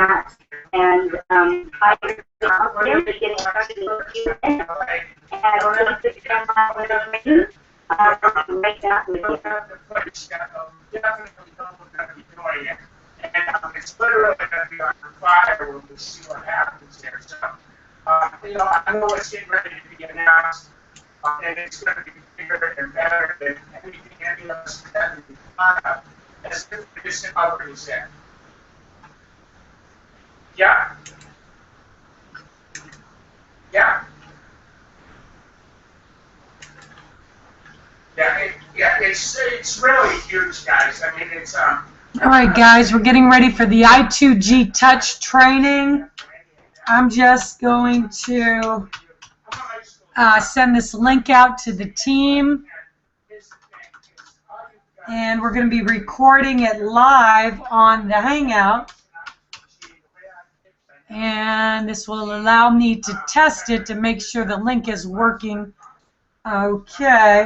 that. And I will be getting started with you and we'll just stand by with the training right back with you. And it's literally going to be on fire when we see what happens here. So, I know it's getting ready to be announced, and it's going to be bigger and better than anything any of us could ever be thought of. As this already said. Yeah. Yeah. Yeah, it's really huge, guys. I mean, it's All right, guys, we're getting ready for the I2g touch training. I'm just going to send this link out to the team, and we're going to be recording it live on the Hangout. And this will allow me to test it to make sure the link is working okay.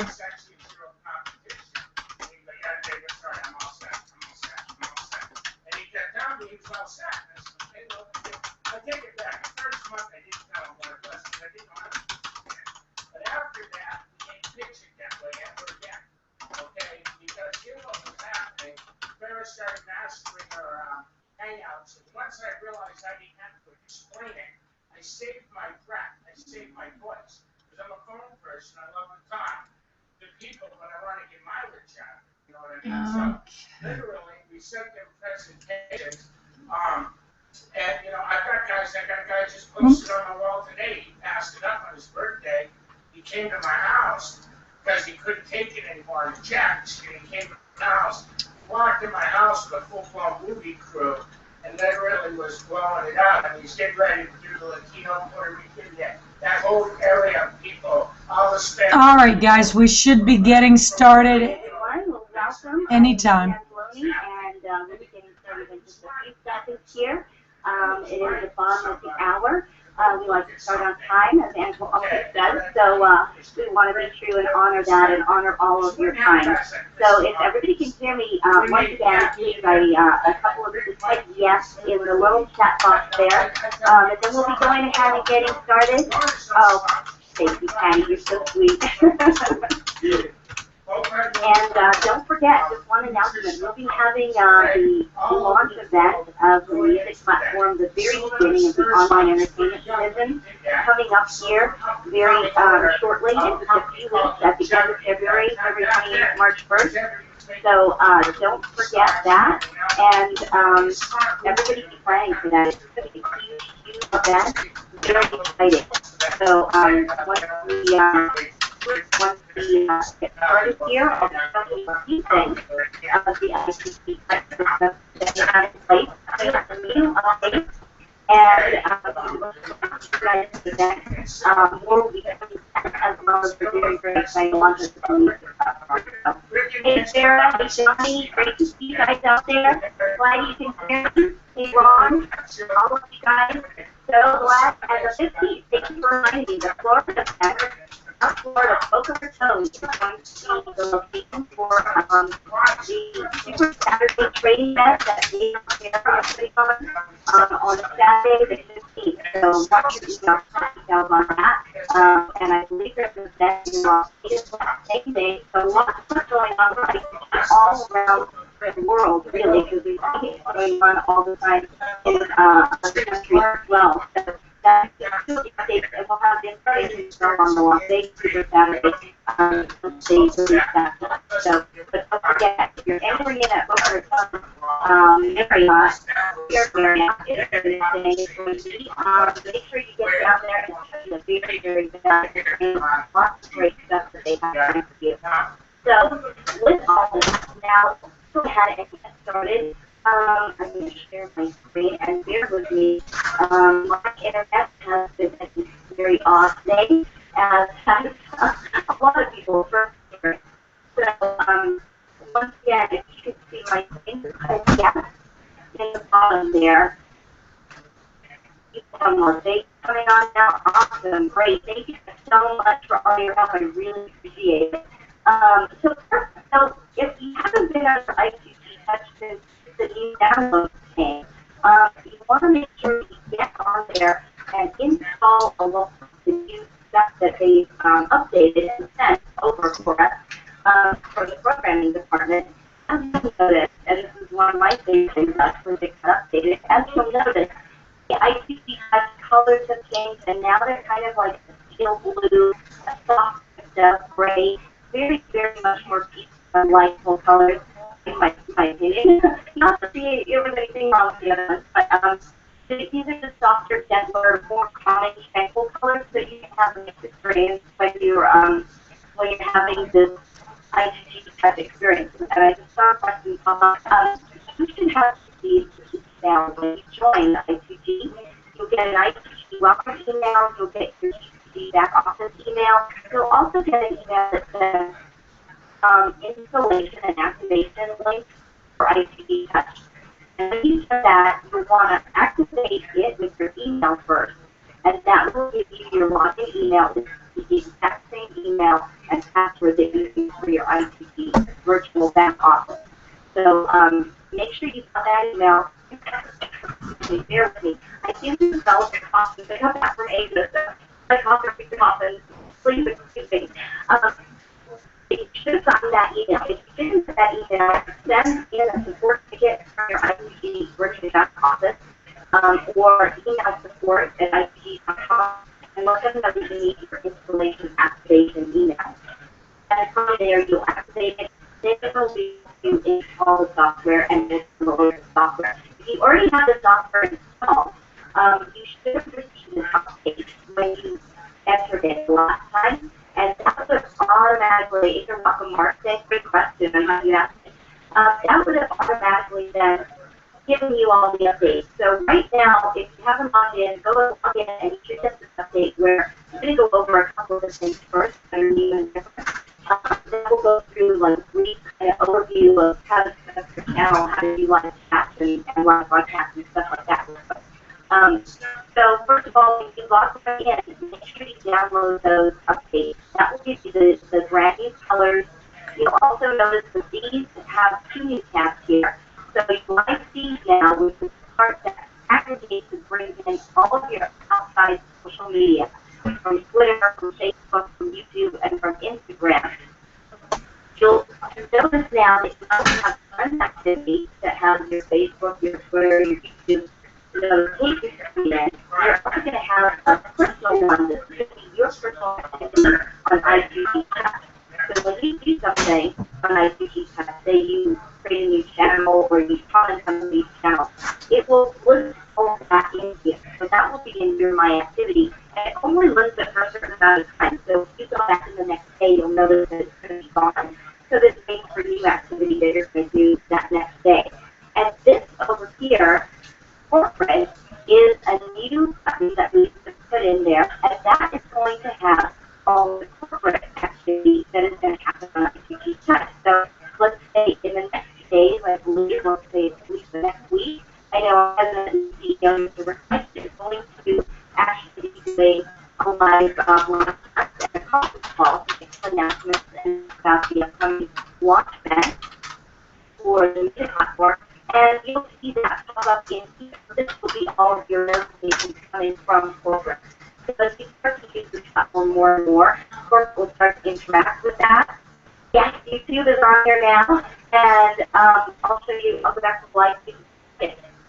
Started mastering our hangouts, and once I realized I didn't have to explain it, I saved my breath, I saved my voice, because I'm a phone person, I love to talk to people when I want to get mileage out, you know what I mean? So, literally, we sent them presentations, and, I got guys just posted on the wall today, he passed it up on his birthday, he came to my house, because he couldn't take it anymore, he checked, and he came to my house, walked in my house with a full-blown movie crew, and then really was blowing it out. I mean, he's getting ready to do the Latino, Puerto Rican, that whole area of people, all the Spanish. All right, guys, we should be getting started anytime. And we'll be getting started in just a few seconds here. It is the bottom of the hour. We like to start on time, as Angela always says, so we want to be true and honor that and honor all of your time. So if everybody can hear me, once again, please, a couple of you just type yes in the little chat box there, and then we'll be going ahead and getting started. Oh, thank you, Patty, you're so sweet. And don't forget, just one announcement, we'll be having the launch event of the music platform, the very beginning of the online entertainment division, coming up here very shortly, in just a few weeks at the end of February 28th, March 1st. So don't forget that, and everybody's planning for that. It's going to be a huge event, very exciting. So once we get started here, I'll be talking about a few things of the I2g system that we have in place. So some new updates, and more will be coming as well as the very, very exciting launch of the music platform. So, hey Sarah, hey Johnny, great to see you guys out there. Glad you can hear me. Hey Ron, all of you guys. So glad as a 15th, thank you for reminding me, the Florida Center. Florida Boca Raton is going to be the location for the Super Saturday Trading Event that we on Saturday the 15th. So watch your details on that. And I believe there's an event in Las Vegas that same day. So lots of going on right all around the world, really, because we see it going on all the time in the country as well. So, and we'll have the information on the Las Vegas Super Saturday So, but don't forget, if you're entering in at Boca Raton area, make sure you get down there and see the very, very best and lots of great stuff that they have for you. So, with all this, now go ahead and get started. I'm going to share my screen, and bear with me. My internet has been a very odd day, as has a lot of people for sure. So, once again, if you can see my screen, yes, in the bottom there. One more day coming on now. Awesome, great. Thank you so much for all your help. I really appreciate it. So if you haven't been on I2g Touch since the new download came, You want to make sure you get on there and install a lot of the new stuff that they've updated and sent over for us for the programming department. As you'll notice, and this is one of my favorite things when they got updated, as you'll notice, the I2g colors have changed, and now they're kind of like a teal blue, a soft gray, very, very much more peaceful and lightful colors, in my opinion. Not to see there was anything wrong with the other ones, but these are the softer, gentler, more calming, tranquil colors that you can have in this experience when you're having this I2g type experience. And I just saw a question come up. You should have these now when you join the I2g. You'll get an I2g welcome email. You'll get your I2g back office email. You'll also get an email that says installation and activation link for I2g Touch. And when you do that, you want to activate it with your email first. And that will give you your login email. It's the exact same email and password that you use for your I2g virtual back office. So make sure you got that email. Bear with me. I seem to develop a coffin. I come back from Asia, so I cough every often. Please excuse me. You should have gotten that email. If you didn't get that email, send in a support ticket from your I2g virtual back office or email support at I2g.com and let them know that you need for installation activation email. And from there, you'll activate it. Then it will be to install the software and install the software. If you already have the software installed, you should have received an update when you entered it last time. And that would have automatically, if you're welcome, Mark, thanks for the question, I'm not you asking. That would have automatically then given you all the updates. So right now, if you haven't logged in, go log in and you should get this update where I'm going to go over a couple of the things first that are new and different. Then we'll go through like a brief kind of overview of how to set up your channel, how to do live chats and live broadcasts and stuff like that. So first of all, if you log in, make sure you download those updates. That will give you the brand new colors. You'll also notice that these have two new tabs here. So you might see now, which is the part that aggregates and brings in all of your outside social media, from Twitter, from Facebook, from YouTube, and from Instagram. You'll notice now that you also have friends activities that have your Facebook, your Twitter, your YouTube, notifications coming in. You're also going to have a personal one that's going to be your personal activity on I2g Touch. So when you do something on I2g Touch, say you create a new channel or you comment on somebody's channel, it will list all that in here. So that will be in your My Activity. And it only lists it for a certain amount of time. So if you go back in the next day, you'll notice that it's going to be gone. So this makes for new activity that you're going to do that next day. And this over here, corporate, is a new button that we put in there, and that is going to have all the corporate activity that is going to happen on I2g Touch. So let's say in the next days, I believe, let's say at least the next week, I know President CEO Mr. Request is going to actually be doing a live broadcast and a conference call to make announcements about the upcoming launch event for the media platform. And you'll see that pop up in here. So this will be all of your notifications coming from corporate. So as you start to use this platform more and more, corporate will start to interact with that. Yes, YouTube is on here now, and I'll show you, I'll go back to live feed.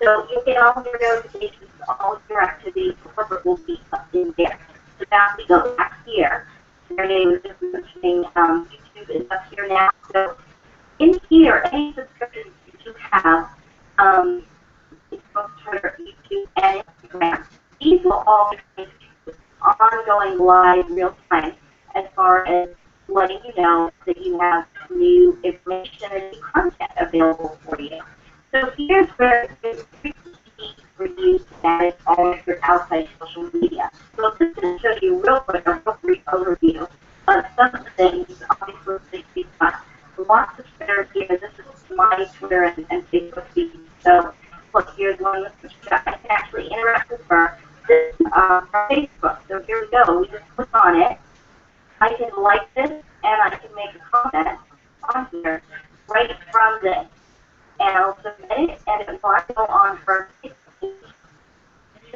So you'll get all of your notifications, all of your activities, corporate will be up in there. So now we go back here. Their name is just mentioning YouTube is up here now. So in here, any subscriptions you have, Facebook, Twitter, YouTube, and Instagram, these will all be ongoing live real time as far as letting you know that you have new information and new content available for you. So here's where it's pretty easy for you to manage all of your outside social media. So this is going to show you real quick a real brief overview of some of the things, obviously, we've got lots of Twitter here. This is my Twitter and Facebook feed. So look, here's one that I can actually interact with her. This is from Facebook. So here we go. We just click on it. I can like this, and I can make a comment on here right from this. And I'll submit it, and it will go on her Facebook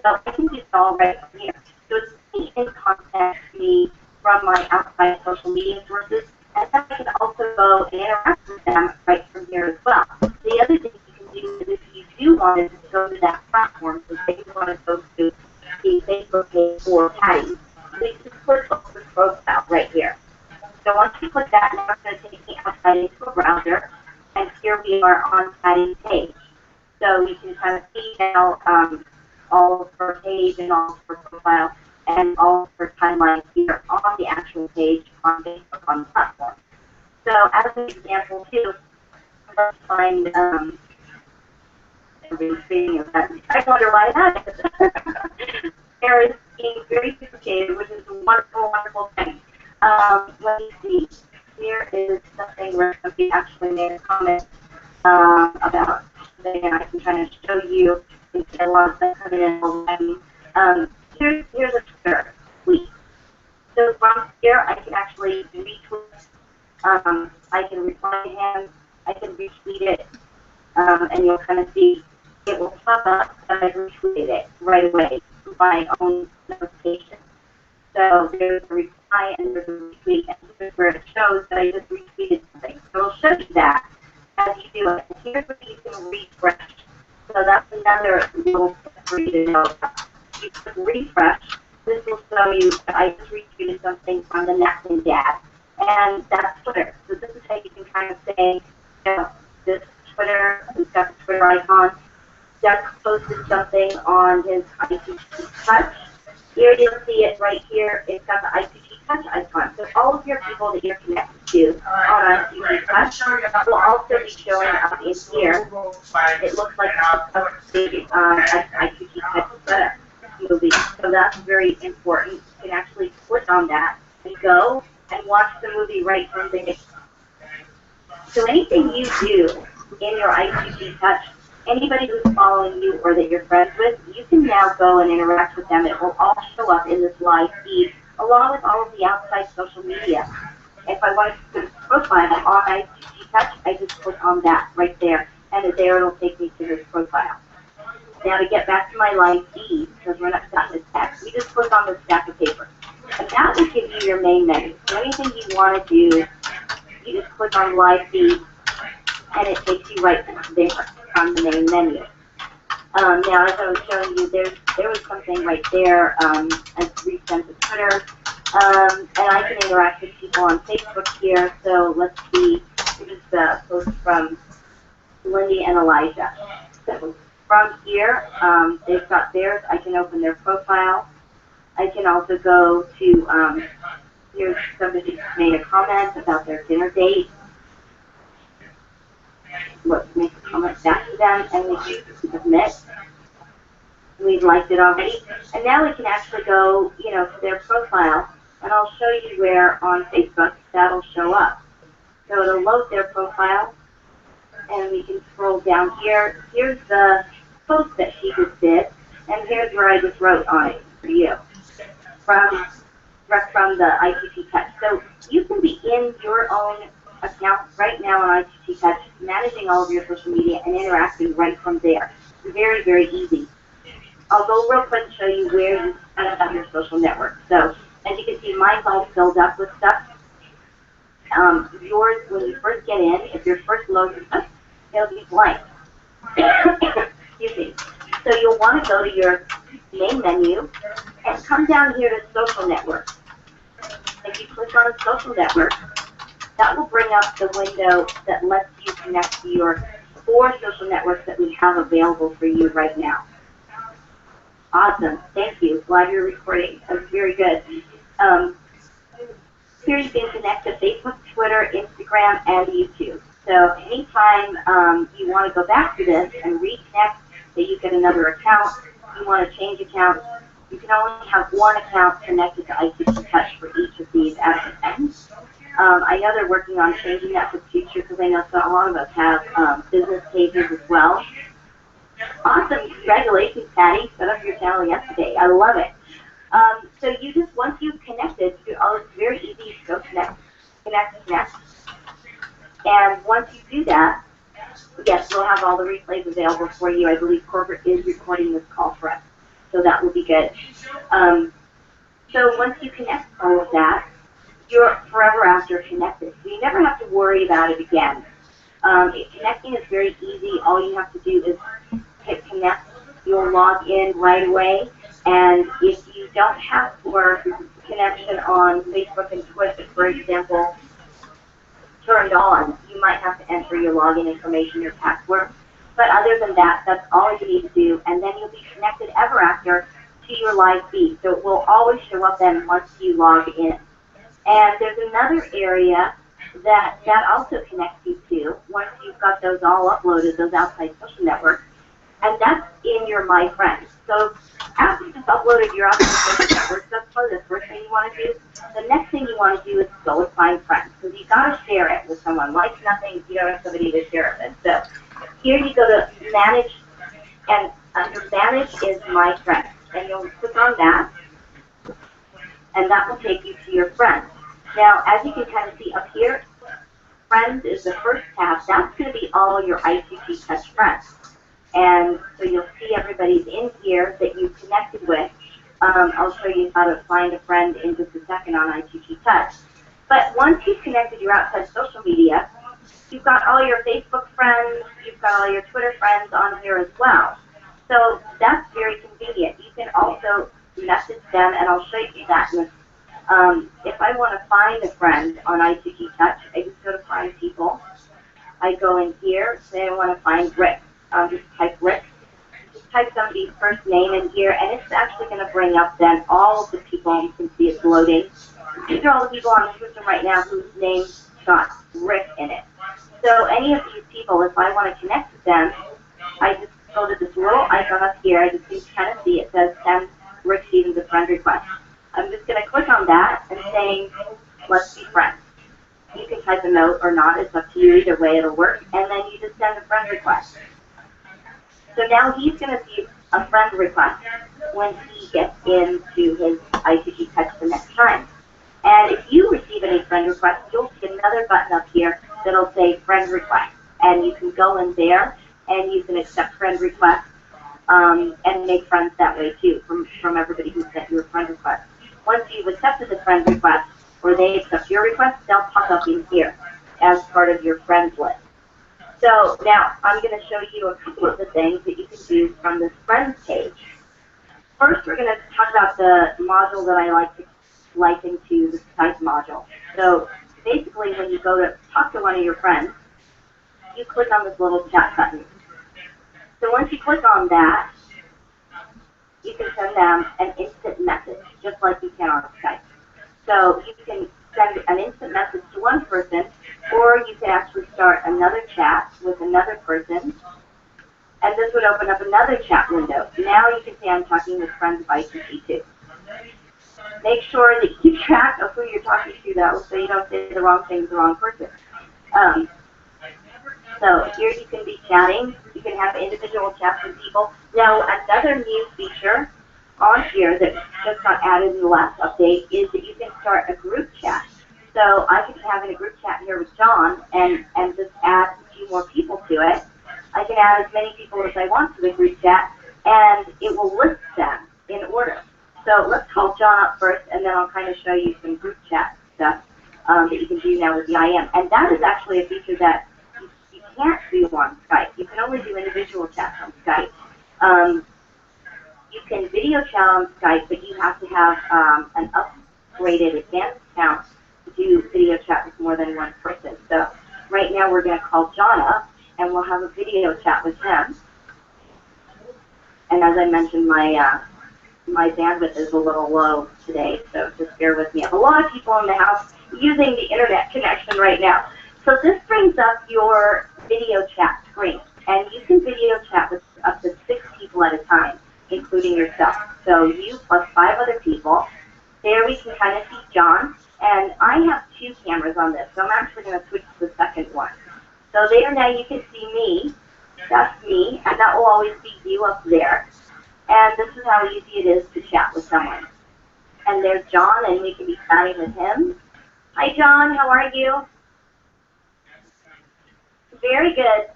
So I can do it all right here. So it's me in contact me from my outside social media sources, and then I can also go and interact with them right from here as well. The other thing you can do is if you do want to go to that platform, so say you want to go to the Facebook page for Patty, so you just click on the profile right here. So once you click that, now it's going to take me outside into a browser, and here we are on Patty's page. So you can kind of see now all of her page and all of her profile and all of her timeline here on the actual page on Facebook on the platform. So as an example too, let's find everybody's creating a button. I wonder why that is. There is being very duplicated, which is a wonderful, wonderful thing. Let me see. Here is something where somebody actually made a comment about today, and I can kind of show you. It's a lot of stuff coming in already. Here's a Twitter tweet. So from here, I can actually retweet. I can reply to him. I can retweet it, and you'll kind of see it will pop up that I've retweeted it right away by own notification. So there's a reply and there's a retweet, and here's where it shows that I just retweeted something. So it'll show you that as you do it. And here's where you can refresh. So that's another little tip for you to know. You click refresh. This will show you that I just retweeted something from the Napkin Dad. And that's Twitter. So this is how you can kind of say, you know, this Twitter, it's got the Twitter icon. Doug posted something on his I2g Touch. Here you'll see it right here. It's got the I2g Touch icon. So all of your people that you're connected to on I2g Touch will also be showing up in here. It looks like a big I2g Touch movie. So that's very important. You can actually click on that and go and watch the movie right from there. So anything you do in your I2g Touch, anybody who's following you or that you're friends with, you can now go and interact with them. It will all show up in this live feed, along with all of the outside social media. If I want to put a profile on I2g Touch, I just click on that right there, and there it'll take me to this profile. Now to get back to my live feed, because we're not done with text, we just click on the stack of paper. And that will give you your main menu. So anything you want to do, you just click on live feed, and it takes you right there on the main menu. Now, as I was showing you, there was something right there. I resent to Twitter, and I can interact with people on Facebook here. So let's see. This is a post from Lindy and Elijah. So from here, they've got theirs. I can open their profile. I can also go to, here's somebody made a comment about their dinner date. Let's make a comment back to them, and we can submit. We've liked it already. And now we can actually go, you know, to their profile, and I'll show you where on Facebook that'll show up. So it'll load their profile, and we can scroll down here. Here's the post that she just did, and here's where I just wrote on it for you from the I2g Touch. So you can be in your own account right now on I2g Touch, managing all of your social media and interacting right from there. Very, very easy. I'll go real quick and show you where you set up your social network. So as you can see, mine's all filled up with stuff. Yours, when you first get in, if you're first loaded up, it'll be blank. Excuse me. So you'll want to go to your main menu and come down here to social network. If you click on social network, that will bring up the window that lets you connect to your 4 social networks that we have available for you right now. Awesome. Thank you. Glad you're recording. That's very good. Here you can connect to Facebook, Twitter, Instagram, and YouTube. So anytime you want to go back to this and reconnect, that you get another account, you want to change accounts, you can only have one account connected to I2g Touch for each of these at the end. I know they're working on changing that for the future because I know a lot of us have business pages as well. Awesome. Congratulations, Patty. Set up your channel yesterday. I love it. So you just, once you've connected, it's very easy to go connect. And once you do that, yes, we'll have all the replays available for you. I believe corporate is recording this call for us. so that will be good. So once you connect all of that, you're forever after connected. So you never have to worry about it again. Connecting is very easy. All you have to do is hit connect. You'll log in right away. And if you don't have your connection on Facebook and Twitter, for example, turned on, you might have to enter your login information, your password. But other than that, that's all you need to do. And then you'll be connected ever after to your live feed. So it will always show up then once you log in. And there's another area that also connects you to once you've got those all uploaded, those outside social networks, and that's in your My Friends. So after you've uploaded your outside social networks, that's probably the first thing you want to do. The next thing you want to do is go and find friends, because you've got to share it with someone. Like nothing if you don't have somebody to share it with. So here you go to Manage, and under Manage is My Friends, and you'll click on that, and that will take you to your friends. Now, as you can kind of see up here, Friends is the first tab. That's going to be all your I2g Touch friends. And so you'll see everybody's in here that you've connected with. I'll show you how to find a friend in just a second on I2g Touch. But once you've connected your outside social media, you've got all your Facebook friends, you've got all your Twitter friends on here as well. So that's very convenient. You can also message them, and I'll show you that in if I want to find a friend on I2g Touch, I just go to Find People. I go in here, say I want to find Rick. Just type Rick. Just type somebody's first name in here, and it's actually going to bring up then all of the people. You can see it's loading. These are all the people on the system right now whose name's got Rick in it. So any of these people, if I want to connect with them, I just go to this little icon up here. I just need to kind of see it says send Rick Stevens a friend request. I'm just going to click on that and saying, let's be friends. You can type a note or not. It's up to you. Either way, it'll work. And then you just send a friend request. So now he's going to see a friend request when he gets into his I2g Touch the next time. And if you receive any friend requests, you'll see another button up here that'll say friend request. And you can go in there and you can accept friend requests and make friends that way too from everybody who sent you a friend request. Once you've accepted the friend request, or they accept your request, they'll pop up in here as part of your friends list. So now I'm going to show you a couple of the things that you can do from this friends page. First, we're going to talk about the module that I like to liken to the Skype module. So basically, when you go to talk to one of your friends, you click on this little chat button. So once you click on that, you can send them an instant message, just like you can on Skype. So you can send an instant message to one person, or you can actually start another chat with another person, and this would open up another chat window. Now you can say I'm talking with friends of I2g too. Make sure that you keep track of who you're talking to, though, so you don't say the wrong thing to the wrong person. So here you can be chatting. You can have individual chats with people. Now, another new feature on here that just got added in the last update is that you can start a group chat. So I could be having a group chat here with John and just add a few more people to it. I can add as many people as I want to the group chat, and it will list them in order. So let's call John up first, and then I'll kind of show you some group chat stuff that you can do now with the IM. And that is actually a feature that you can't do on Skype. You can only do individual chats on Skype. You can video chat on Skype, but you have to have an upgraded advanced account to do video chat with more than one person. So right now we're going to call John up, and we'll have a video chat with him. And as I mentioned, my bandwidth is a little low today, so just bear with me. I have a lot of people in the house using the internet connection right now. So this brings up your video chat screen, and you can video chat with up to 6 people at a time, including yourself. So you plus 5 other people. There we can kind of see John, and I have 2 cameras on this, so I'm actually going to switch to the second one. So there now you can see me, that's me, and that will always be you up there. And this is how easy it is to chat with someone. And there's John, and we can be chatting with him. Hi, John. How are you? Very good.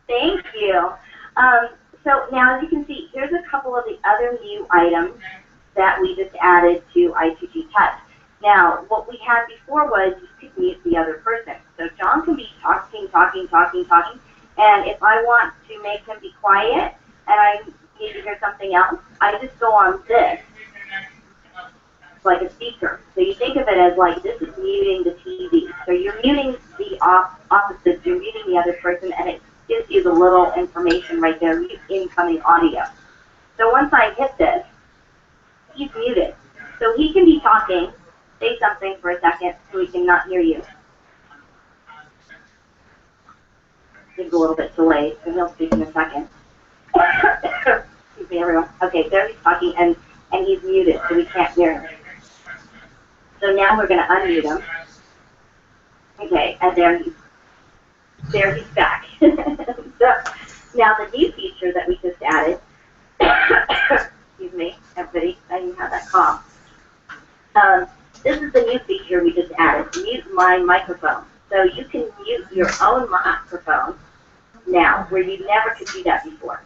Thank you. So now as you can see, here's a couple of the other new items that we just added to I2g Touch. Now, what we had before was you could mute the other person. So John can be talking, and if I want to make him be quiet and I need to hear something else, I just go on this, like a speaker. So you think of it as like this is muting the TV. So you're muting the opposite, you're muting the other person, and it gives you the little information right there, mute incoming audio. So once I hit this, he's muted. So he can be talking, say something for a second so he cannot hear you. It's a little bit delayed, so he'll speak in a second. Excuse me, everyone. Okay, there he's talking, and he's muted, so we can't hear him. So now we're going to unmute him. Okay, and there he's back. So now the new feature that we just added, excuse me, everybody, I didn't have that cough. This is the new feature we just added, mute my microphone. So you can mute your own microphone now, where you never could do that before.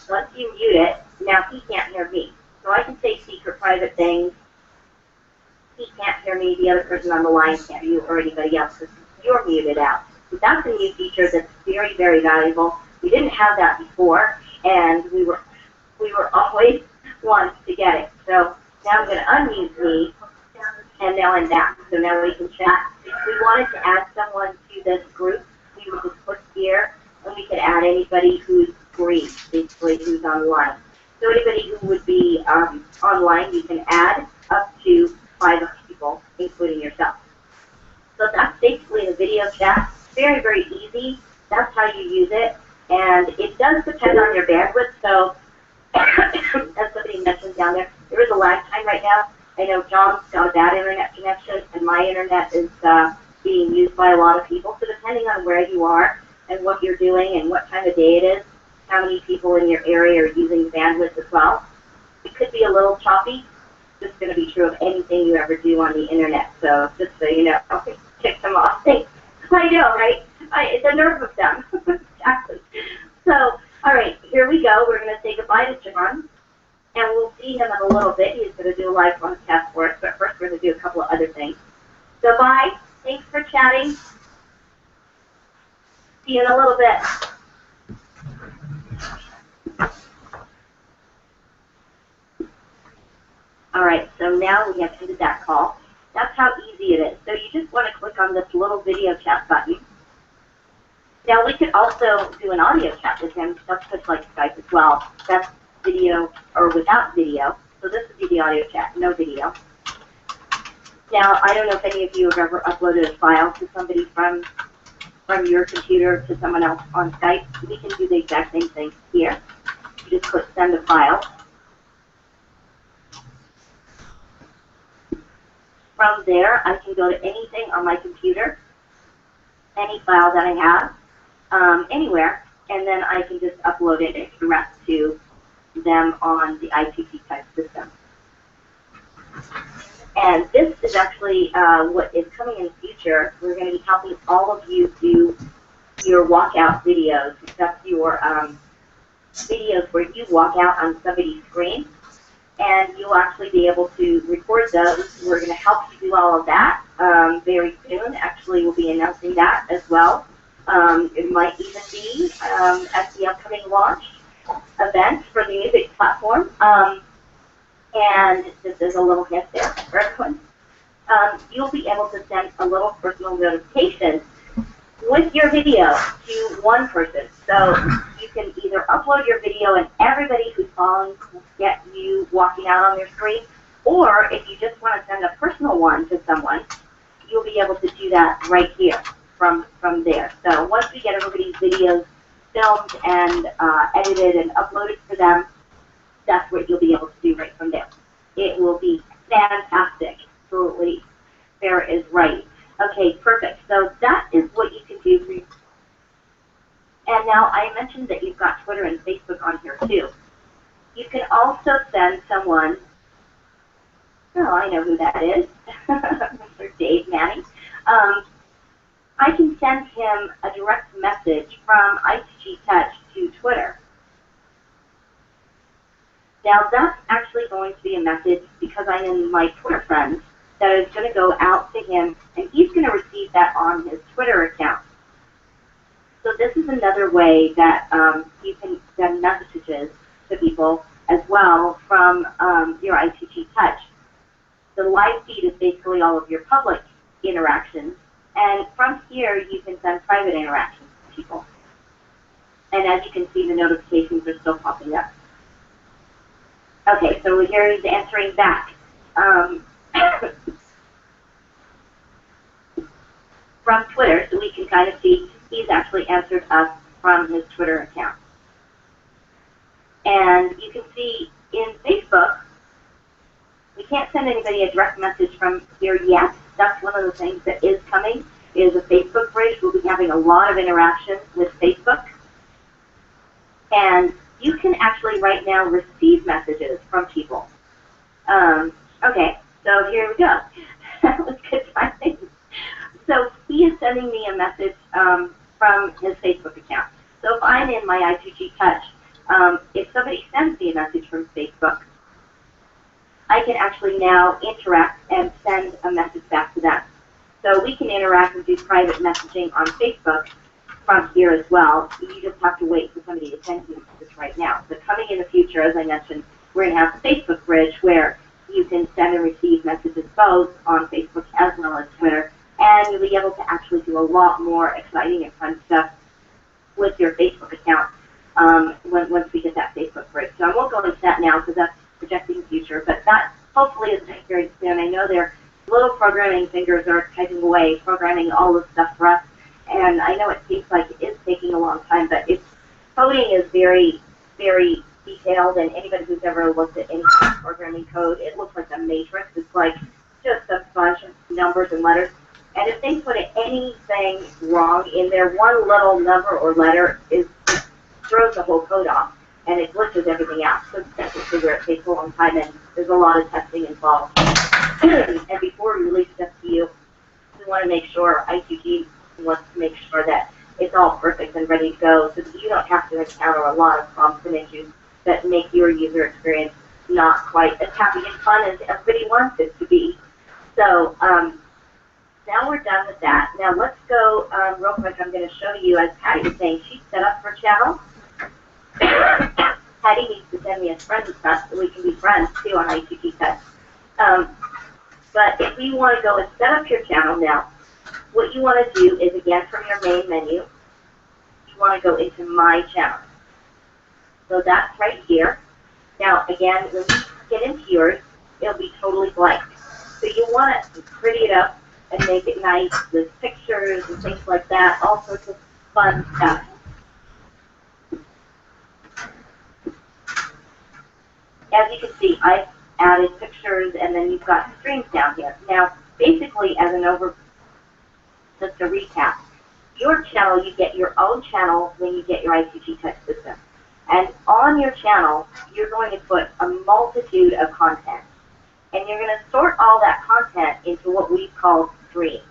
Once you mute it, now he can't hear me. So I can say secret private things. He can't hear me, the other person on the line can't hear you or anybody else because you're muted out. So that's a new feature that's very, very valuable. We didn't have that before, and we were always wanting to get it. So now I'm going to unmute me, and now I'm back. So now we can chat. If we wanted to add someone to this group, we would just click here, and we could add anybody who's free, basically who's online. So anybody who would be online, you can add up to 5 people, including yourself. So that's basically the video chat. Very, very easy. That's how you use it. And it does depend on your bandwidth. So as somebody mentioned down there, there is a lag time right now. I know John's got a bad internet connection, and my internet is being used by a lot of people. So depending on where you are and what you're doing and what time of day it is, how many people in your area are using bandwidth as well, it could be a little choppy. It's going to be true of anything you ever do on the internet. So just so you know, kick them off. I know, right? The nerve of them. Exactly. So, all right, here we go. We're going to say goodbye to John, and we'll see him in a little bit. He's going to do a live broadcast for us, but first we're going to do a couple of other things. So bye. Thanks for chatting. See you in a little bit. All right, so now we have ended that call. That's how easy it is. So you just want to click on this little video chat button. Now we could also do an audio chat with him. That's just like Skype as well. That's video or without video. So this would be the audio chat, no video. Now I don't know if any of you have ever uploaded a file to somebody from your computer to someone else on Skype. We can do the exact same thing here. You just click send a file. From there, I can go to anything on my computer, any file that I have, anywhere, and then I can just upload it direct to them on the I2g type system. And this is actually what is coming in the future. We're going to be helping all of you do your walkout videos. That's your videos where you walk out on somebody's screen. And you'll actually be able to record those. We're going to help you do all of that very soon. Actually, we'll be announcing that as well. It might even be at the upcoming launch event for the music platform. And this is a little hint there for everyone. You'll be able to send a little personal notification with your video to one person. So you can either upload your video and everybody who's following will get you walking out on their screen, or if you just want to send a personal one to someone, you'll be able to do that right here from there. So once we get everybody's videos filmed and edited and uploaded for them, that's what you'll be able to do right from there. It will be fantastic. Absolutely. Sarah is right. Okay, perfect. So that is what you can do for you. And now I mentioned that you've got Twitter and Facebook on here too. You can also send someone, oh, I know who that is, Mr. Dave Manning. I can send him a direct message from I2g Touch to Twitter. Now that's actually going to be a message, because I'm in my Twitter friends, that is going to go out to him, and he's going to receive that on his Twitter account. So this is another way that you can send messages to people as well from your I2g Touch. The live feed is basically all of your public interactions, and from here you can send private interactions to people. And as you can see, the notifications are still popping up. Okay, so here he's answering back. From Twitter, so we can kind of see he's actually answered us from his Twitter account. And you can see in Facebook, we can't send anybody a direct message from here yet. That's one of the things that is coming, is a Facebook bridge. We'll be having a lot of interaction with Facebook. And you can actually right now receive messages from people. Okay, so here we go. That was good timing. So he is sending me a message from his Facebook account. So if I'm in my I2g Touch, if somebody sends me a message from Facebook, I can actually now interact and send a message back to them. So we can interact and do private messaging on Facebook from here as well. You just have to wait for somebody to send you this right now. But coming in the future, as I mentioned, we're going to have a Facebook bridge where you can send and receive messages both on Facebook as well as Twitter. And you'll be able to actually do a lot more exciting and fun stuff with your Facebook account once we get that Facebook bridge. So I won't go into that now because that's projecting the future, but that hopefully is very soon. I know their little programming fingers are typing away, programming all this stuff for us, and I know it seems like it is taking a long time, but coding is very, very detailed, and anybody who's ever looked at any programming code, it looks like a matrix. It's like just a bunch of numbers and letters. And if they put anything wrong in there, one little number or letter throws the whole code off, and it glitches everything out. So that's just where it takes a long time, and there's a lot of testing involved. And before we release stuff to you, we want to make sure, I2g wants to make sure that it's all perfect and ready to go, so that you don't have to encounter a lot of problems and issues that make your user experience not quite as happy and fun as everybody wants it to be. So now we're done with that. Now let's go real quick. I'm going to show you, as Patty was saying, she's set up her channel. Patty needs to send me a friend request so we can be friends too on I2g Touch. But if you want to go and set up your channel now, what you want to do is, again, from your main menu, you want to go into My Channel. So that's right here. Now, again, when you get into yours, it'll be totally blank. So you want to pretty it up and make it nice with pictures and things like that, all sorts of fun stuff. As you can see, I've added pictures, and then you've got streams down here. Now, basically, as just a recap, your channel, you get your own channel when you get your I2g Touch system. And on your channel, you're going to put a multitude of content. And you're going to sort all that content into what we call streams.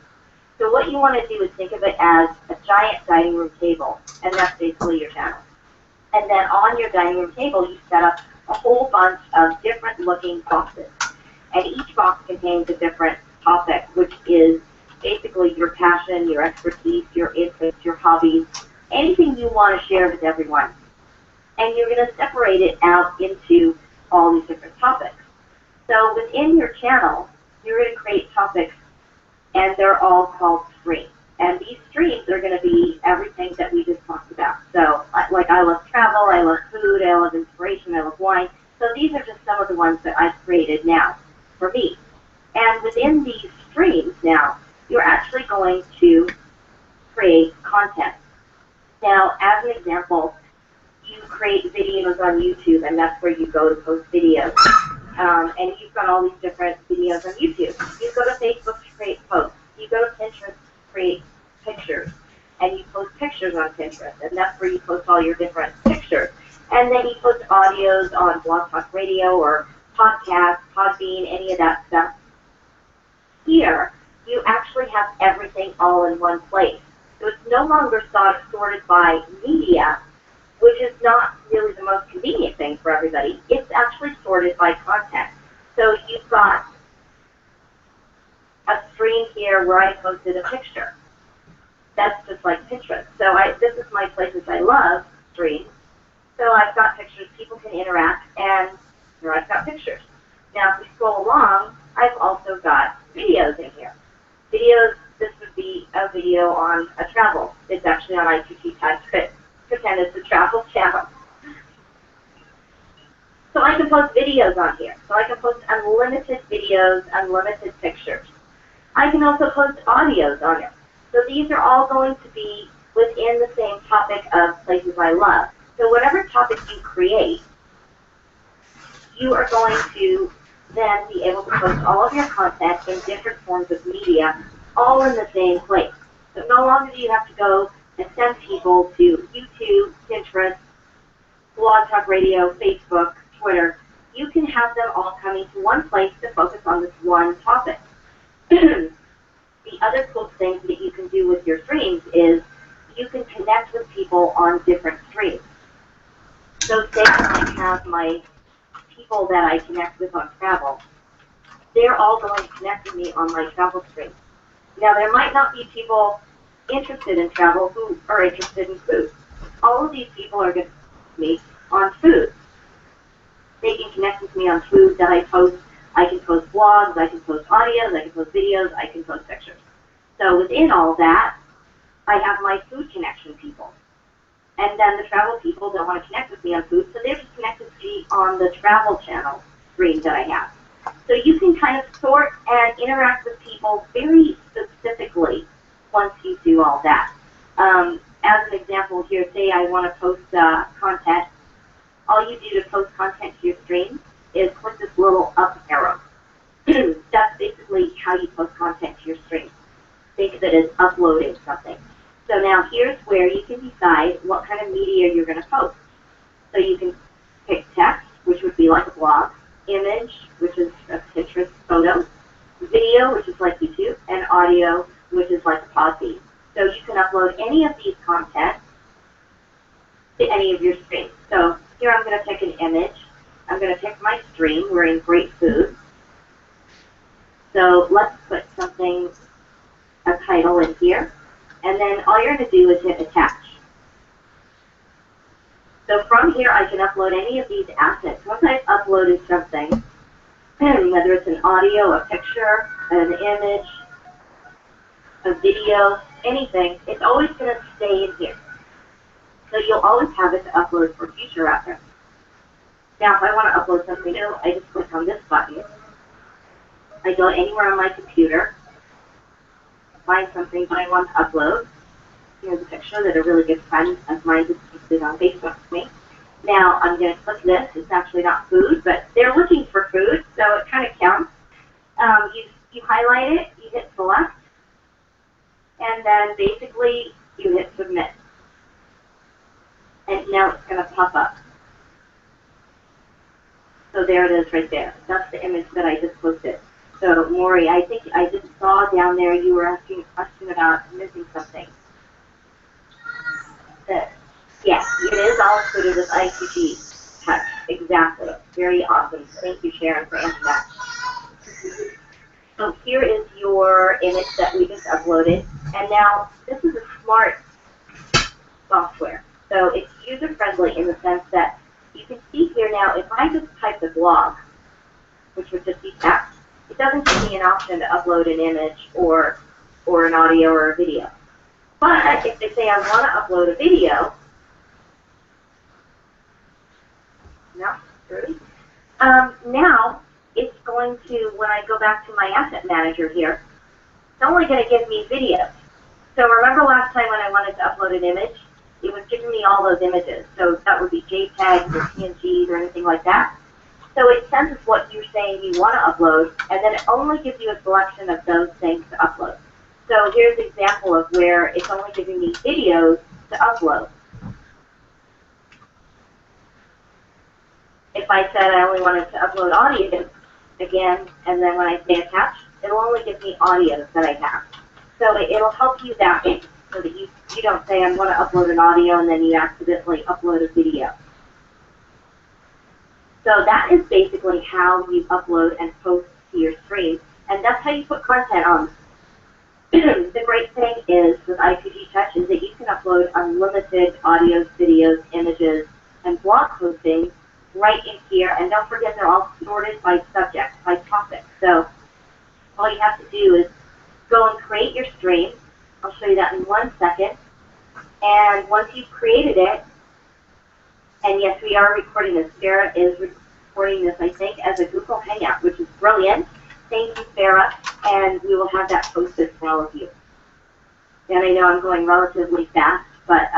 So what you want to do is think of it as a giant dining room table, and that's basically your channel. And then on your dining room table, you set up a whole bunch of different looking boxes. And each box contains a different topic, which is basically your passion, your expertise, your interests, your hobbies, anything you want to share with everyone. And you're going to separate it out into all these different topics. So within your channel, you're going to create topics, and they're all called streams. And these streams are going to be everything that we just talked about. So, like, I love travel, I love food, I love inspiration, I love wine. So these are just some of the ones that I've created now for me. And within these streams now, you're actually going to create content. Now, as an example, you create videos on YouTube, and that's where you go to post videos. And you've got all these different videos on YouTube. You go to Facebook to create posts. You go to Pinterest to create pictures. And you post pictures on Pinterest, and that's where you post all your different pictures. And then you post audios on Blog Talk Radio or podcasts, Podbean, any of that stuff. Here, you actually have everything all in one place. So it's no longer sorted by media which is not really the most convenient thing for everybody. It's actually sorted by content. So you've got a stream here where I posted a picture. That's just like Pinterest. So this is my Places I Love stream. So I've got pictures, people can interact, and here I've got pictures. Now, if we scroll along, I've also got videos in here. Videos, this would be a video on a travel. It's actually on I2g tag, but pretend it's a travel channel. So I can post videos on here. So I can post unlimited videos, unlimited pictures. I can also post audios on it. So these are all going to be within the same topic of Places I Love. So whatever topic you create, you are going to then be able to post all of your content in different forms of media, all in the same place. So no longer do you have to go and send people to YouTube, Pinterest, Blog Talk Radio, Facebook, Twitter. You can have them all coming to one place to focus on this one topic. The other cool thing that you can do with your streams is you can connect with people on different streams. So say I have my people that I connect with on travel. They're all going to connect with me on my travel stream. Now, there might not be people interested in travel who are interested in food. All of these people are going to connect with me on food. They can connect with me on food that I post. I can post blogs, I can post audios, I can post videos, I can post pictures. So within all that, I have my food connection people. And then the travel people don't want to connect with me on food, so they're just connected to me on the travel channel stream that I have. So you can kind of sort and interact with people very specifically once you do all that. As an example here, say I want to post content. All you do to post content to your stream is click this little up arrow. That's basically how you post content to your stream. Think of it as uploading something. So now here's where you can decide what kind of media you're going to post. So you can pick text, which would be like a blog, image, which is a Pinterest photo, video, which is like YouTube, and audio, which is like a Podbean. So you can upload any of these content to any of your streams. So here I'm going to pick an image. I'm going to pick my stream. We're in great food. So let's put something, a title in here. And then all you're going to do is hit attach. So from here, I can upload any of these assets. Once I've uploaded something, whether it's an audio, a picture, an image, a video, anything, it's always going to stay in here. So you'll always have it to upload for future reference. Now, if I want to upload something new, I just click on this button. I go anywhere on my computer, find something that I want to upload. Here's a picture that a really good friend of mine just posted on Facebook with me. Now, I'm going to click this. It's actually not food, but they're looking for food, so it kind of counts. You highlight it, you hit select, and then basically you hit submit. And now it's going to pop up. So there it is right there. That's the image that I just posted. So, Maury, I think I just saw down there you were asking a question about missing something. Yes, it is all included with I2g touch. Exactly. Very awesome. Thank you, Sharon, for answering that. So here is your image that we just uploaded. And now, this is a smart software. So it's user-friendly in the sense that you can see here now, if I just type the blog, which would just be text, it doesn't give me an option to upload an image or an audio or a video. But if they say I want to upload a video, no, really? Now it's going to, when I go back to my asset manager here, it's only going to give me videos. So remember last time when I wanted to upload an image, it was giving me all those images. So that would be JPEGs or PNGs or anything like that. So it senses what you're saying you want to upload, and then it only gives you a selection of those things to upload. So here's an example of where it's only giving me videos to upload. If I said I only wanted to upload audio, again, and then when I say attach, it'll only give me audios that I have. So it'll help you that way. so that you don't say, I'm going to upload an audio, and then you accidentally upload a video. So that is basically how you upload and post to your stream, and that's how you put content on. The great thing is with I2g Touch is that you can upload unlimited audios, videos, images, and blog postings right in here. And don't forget, they're all sorted by subject, by topic. So all you have to do is go and create your stream. I'll show you that in 1 second. And once you've created it, and yes, we are recording this. Sarah is recording this, I think, as a Google Hangout, which is brilliant. Thank you, Sarah, and we will have that posted for all of you. And I know I'm going relatively fast, but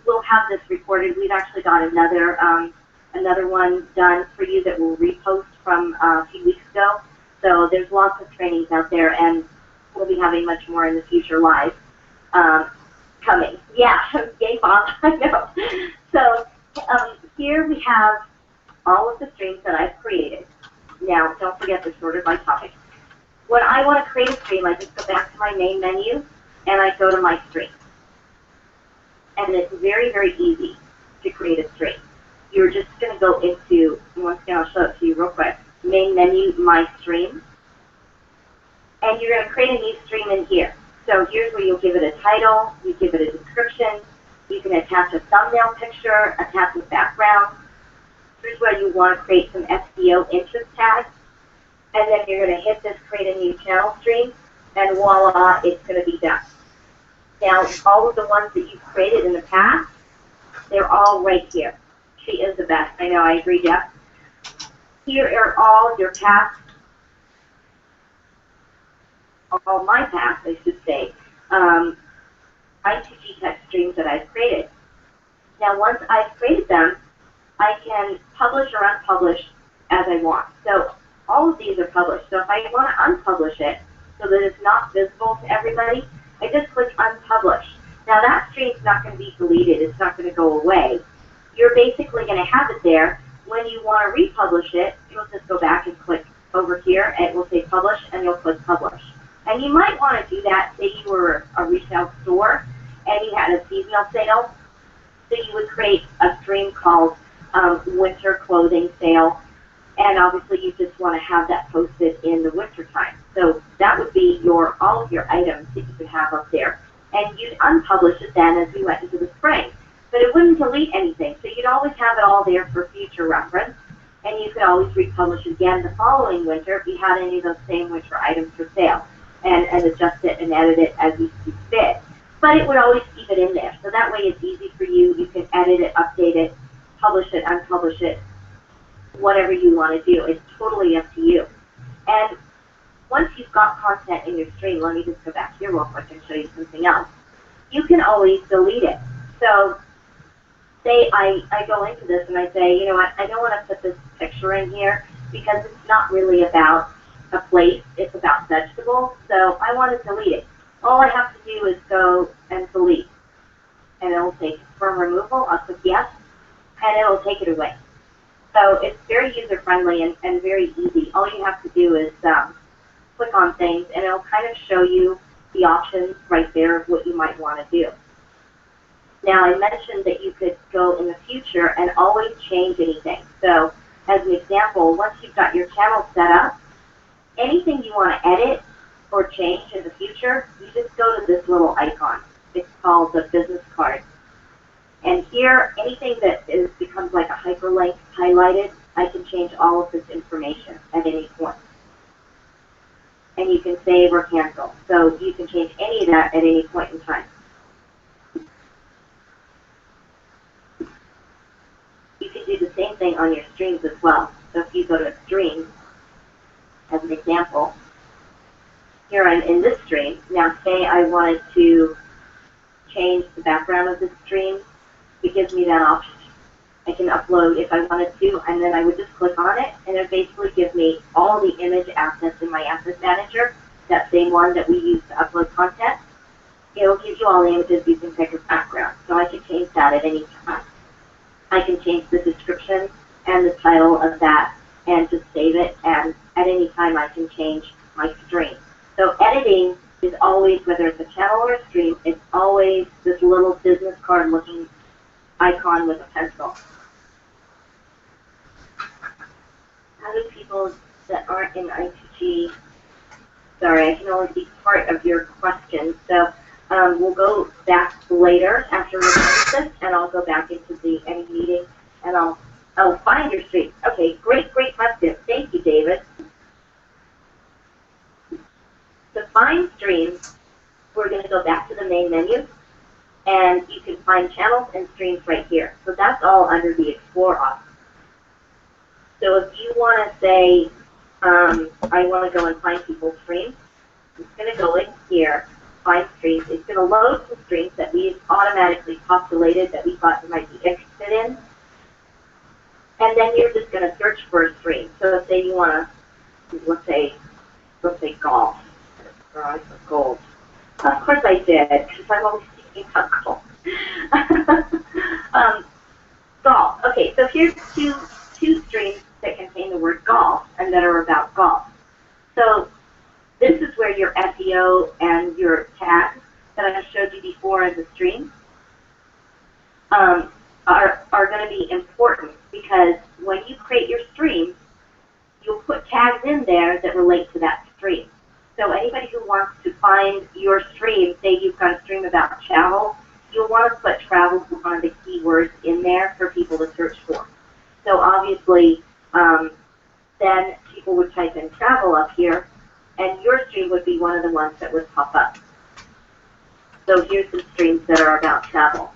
we'll have this recorded. We've actually got another one done for you that we'll repost from a few weeks ago. So there's lots of trainings out there, and we'll be having much more in the future live coming. Yeah, yay, Bob, I know. So here we have all of the streams that I've created. Now, don't forget they're sorted by topic. When I want to create a stream, I just go back to my main menu, and I go to my stream. And it's very, very easy to create a stream. You're just going to go into, once again, I'll show it to you real quick, main menu, my stream. And you're going to create a new stream in here. So here's where you'll give it a title, you give it a description, you can attach a thumbnail picture, attach a background. Here's where you want to create some SEO interest tags. And then you're going to hit this create a new channel stream, and voila, it's going to be done. Now, all of the ones that you've created in the past, they're all right here. She is the best. I know, I agree, Jeff. Here are all your past, all my past, I should say, I2g Touch streams that I've created. Now, once I've created them, I can publish or unpublish as I want. So all of these are published. So if I want to unpublish it so that it's not visible to everybody, I just click unpublish. Now that stream's not going to be deleted. It's not going to go away. You're basically going to have it there. When you want to republish it, you'll just go back and click over here, and it will say publish, and you'll click publish. And you might want to do that, say you were a retail store and you had a seasonal sale. So you would create a stream called winter clothing sale, and obviously you just want to have that posted in the winter time. So that would be all of your items that you could have up there, and you'd unpublish it then as we went into the spring. But it wouldn't delete anything, so you'd always have it all there for future reference, and you could always republish again the following winter if you had any of those same winter items for sale, and adjust it and edit it as you see fit. But it would always keep it in there, so that way it's easy for you. You can edit it, update it, publish it, unpublish it, whatever you want to do. It's totally up to you. And once you've got content in your stream, let me just go back here real quick and show you something else. You can always delete it. So say I go into this and I say, you know what, I don't want to put this picture in here because it's not really about a plate, it's about vegetables, so I want to delete it. All I have to do is go and delete. And it will take from removal, I'll click yes, and it will take it away. So it's very user-friendly and very easy. All you have to do is click on things, and it'll kind of show you the options right there of what you might want to do. Now, I mentioned that you could go in the future and always change anything. So as an example, once you've got your channel set up, anything you want to edit or change in the future, you just go to this little icon. It's called the business card. And here, anything that becomes like a hyperlink highlighted, I can change all of this information at any point. And you can save or cancel. So you can change any of that at any point in time. You can do the same thing on your streams as well. So if you go to streams, as an example, here I'm in this stream. Now say I wanted to change the background of this stream, it gives me that option. I can upload if I wanted to, and then I would just click on it, and it basically gives me all the image assets in my asset manager, that same one that we use to upload content. It'll give you all the images you can pick as background. So I can change that at any time. I can change the description and the title of that and just save it, and at any time I can change my stream. So editing is always, whether it's a channel or a stream, it's always this little business card looking icon with a pencil. How do people that aren't in I2g, sorry, I can only see part of your question, so we'll go back later after we finish this, and I'll go back into the any meeting, and I'll find your stream. Okay, great question. Thank you, David. To find streams, we're going to go back to the main menu, and you can find channels and streams right here. So that's all under the Explore option. So if you want to say, I want to go and find people's streams, it's going to go in here, find streams. It's going to load some streams that we've automatically populated that we thought you might be interested in. And then you're just going to search for a stream. So say you want to, let's say golf. Or I put gold. Of course I did, because I'm always thinking about golf. Golf. Okay, so here's two streams that contain the word golf and that are about golf. So this is where your SEO and your tags that I showed you before in the stream are going to be important, because when you create your stream, you'll put tags in there that relate to that stream. So anybody who wants to find your stream, say you've got a stream about travel, you'll want to put travel as one of the keywords in there for people to search for. So obviously, then people would type in travel up here, and your stream would be one of the ones that would pop up. So here's some streams that are about travel.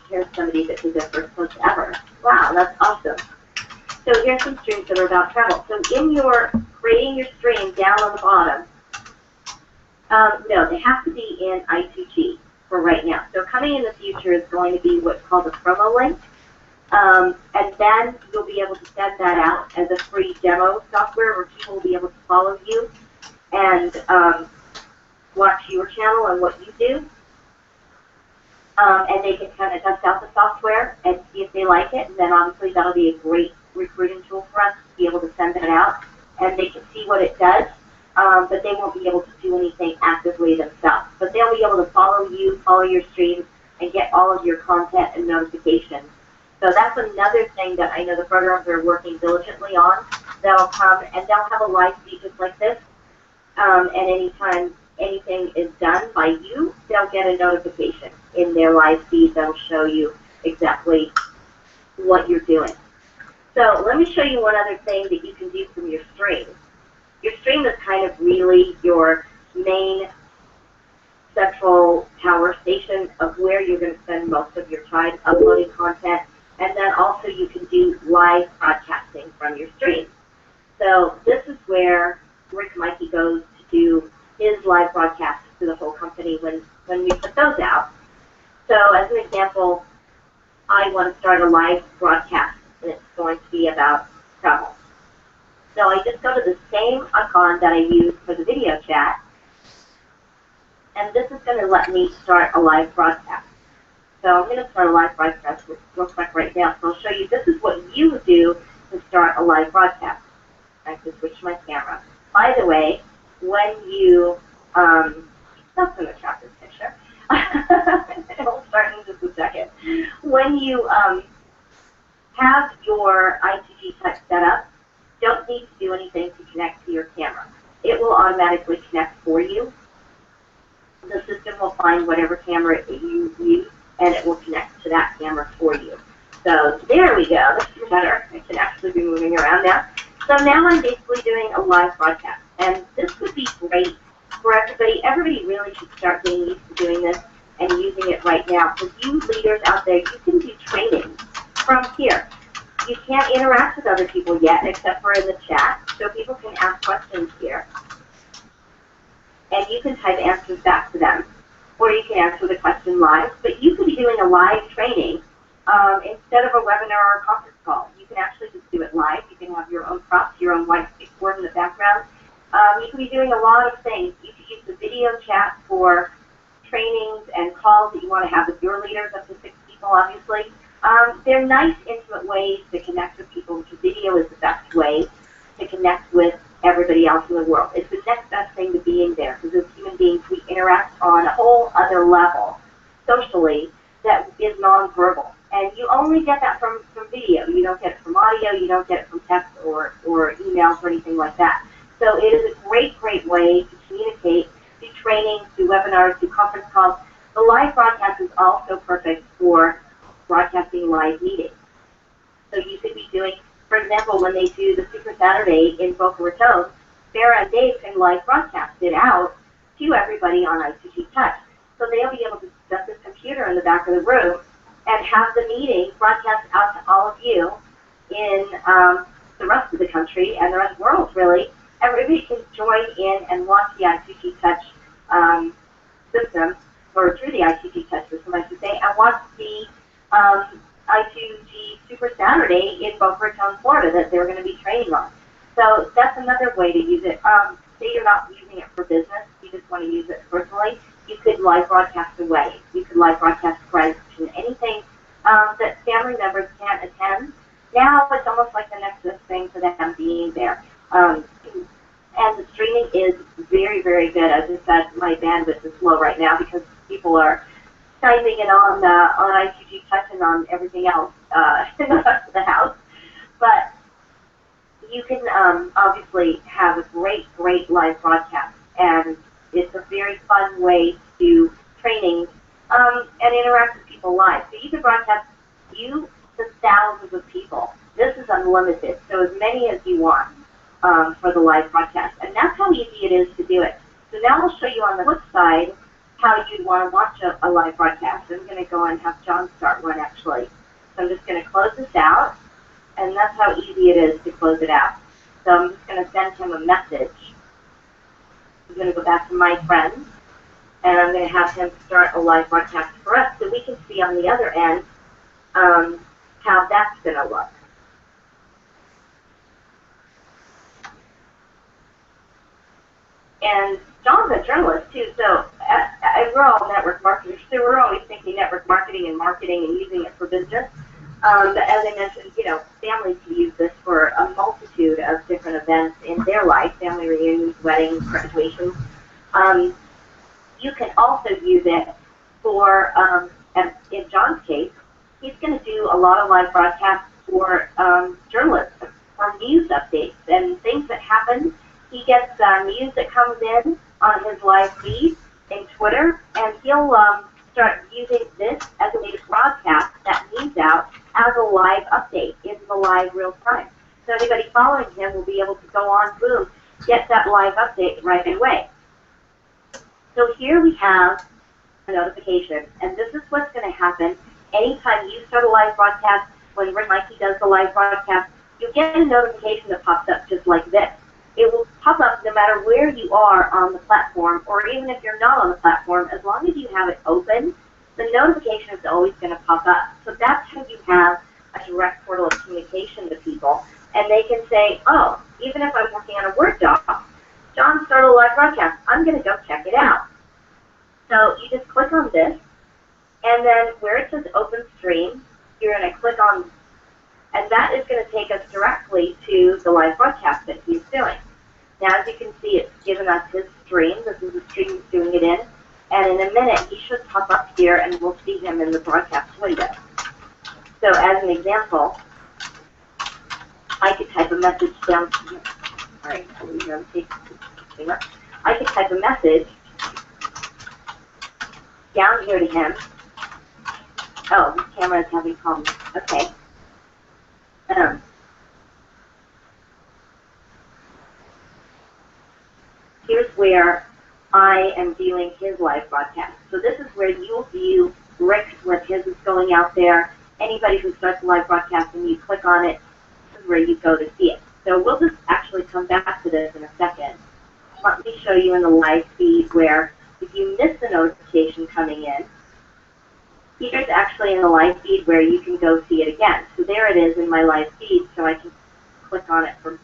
Here's somebody that did their first post ever. Wow, that's awesome. So here's some streams that are about travel. So in your creating your stream down on the bottom, no, they have to be in I2g for right now. So coming in the future is going to be what's called a promo link. And then you'll be able to send that out as a free demo software where people will be able to follow you and watch your channel and what you do. And they can kind of test out the software and see if they like it. And then obviously that'll be a great recruiting tool for us to be able to send it out. And they can see what it does, but they won't be able to do anything actively themselves. But they'll be able to follow you, follow your streams, and get all of your content and notifications. So that's another thing that I know the programs are working diligently on. That'll come, and they'll have a live feed just like this. And anytime anything is done by you, they'll get a notification in their live feed that'll show you exactly what you're doing. So let me show you one other thing that you can do from your stream. Your stream is kind of really your main central power station of where you're going to spend most of your time uploading content. And then also you can do live broadcasting from your stream. So this is where Rick Mikey goes to do his live broadcasts to the whole company when we put those out. So as an example, I want to start a live broadcast, and it's going to be about travel. So I just go to the same icon that I used for the video chat, and this is going to let me start a live broadcast. So I'm going to start a live broadcast real quick right now. So I'll show you, this is what you would do to start a live broadcast. I can switch my camera. By the way, when you, that's an attractive picture. It'll start in just a second. When you have your I2g touch set up, don't need to do anything to connect to your camera. It will automatically connect for you. The system will find whatever camera you use, and it will connect to that camera for you. So there we go. This is better. I can actually be moving around now. So now I'm basically doing a live broadcast, and this would be great for everybody. Everybody really should start getting used to doing this and using it right now. For you leaders out there, you can do training from here. You can't interact with other people yet, except for in the chat, so people can ask questions here. And you can type answers back to them, or you can answer the question live. But you could be doing a live training instead of a webinar or a conference call. You can actually just do it live. You can have your own props, your own whiteboard in the background. You can be doing a lot of things. You can use the video chat for trainings and calls that you want to have with your leaders, up to 6 people, obviously. They're nice, intimate ways to connect with people, which video is the best way to connect with everybody else in the world. It's the next best thing to being there, because if or emails or anything like that. So it is a great, great way to communicate, do trainings, do webinars, do conference calls. The live broadcast is also perfect for broadcasting live meetings. So you could be doing, for example, when they do the Super Saturday in Boca Raton, Sarah and Dave can live broadcast it out to everybody on I2g Touch. So they'll be able to set this computer in the back of the room and have the meeting broadcast out to all of you in the rest of the country and the rest of the world, really. Everybody can join in and watch the I2g Touch system, or through the I2g Touch system, I should say, and watch the I2g Super Saturday in Boca Raton, Florida, that they're going to be training on. So that's another way to use it. Say you're not using it for business, you just want to use it personally, you could live broadcast a wedding, you could live broadcast graduation, anything that family members can't attend. Now it's almost like the next best thing for them being there. And the streaming is very, very good. As I said, my bandwidth is low right now because people are typing it on I2g Touch and on everything else in the rest of the house. But you can obviously have a great, great live broadcast, and it's a very fun way to do training and interact with people live. So you can broadcast you to thousands of people. This is unlimited, so as many as you want for the live broadcast. And that's how easy it is to do it. So now I'll show you on the flip side how you'd want to watch a live broadcast. I'm going to go and have John start one, actually. So I'm just going to close this out, and that's how easy it is to close it out. So I'm just going to send him a message. I'm going to go back to my friends, and I'm going to have him start a live broadcast for us so we can see on the other end how that's going to look. And John's a journalist too, so we're all network marketers, so we're always thinking network marketing and using it for business. But as I mentioned, you know, families can use this for a multitude of different events in their life, family reunions, weddings, graduations. You can also use it for, in John's case, he's going to do a lot of live broadcasts for journalists, for news updates and things that happen. He gets news that comes in on his live feed in Twitter, and he'll start using this as a way to broadcast that news out as a live update in the live real time. So anybody following him will be able to go on, boom, get that live update right away. So here we have a notification, and this is what's going to happen anytime you start a live broadcast. When Rick Mikey does the live broadcast, you get a notification that pops up just like this. It will pop up no matter where you are on the platform, or even if you're not on the platform. As long as you have it open, the notification is always going to pop up. So that's how you have a direct portal of communication to people. And they can say, oh, even if I'm working on a Word doc, John started a live broadcast. I'm going to go check it out. So you just click on this, and then where it says Open Stream, you're going to click on, and that is going to take us directly to the live broadcast that he's doing. Now, as you can see, it's given us his stream. This is the stream he's doing it in. And in a minute, he should pop up here, and we'll see him in the broadcast window. So as an example, I could type a message down here. All right, I could type a message down here to him. Oh, this camera is having problems. Okay. Here's where I am viewing his live broadcast. So this is where you'll view Rick's when his is going out there. Anybody who starts a live broadcast and you click on it, this is where you go to see it. So we'll just actually come back to this in a second. Let me show you in the live feed where if you miss the notification coming in, here's actually in the live feed where you can go see it again. So there it is in my live feed, so I can click on it from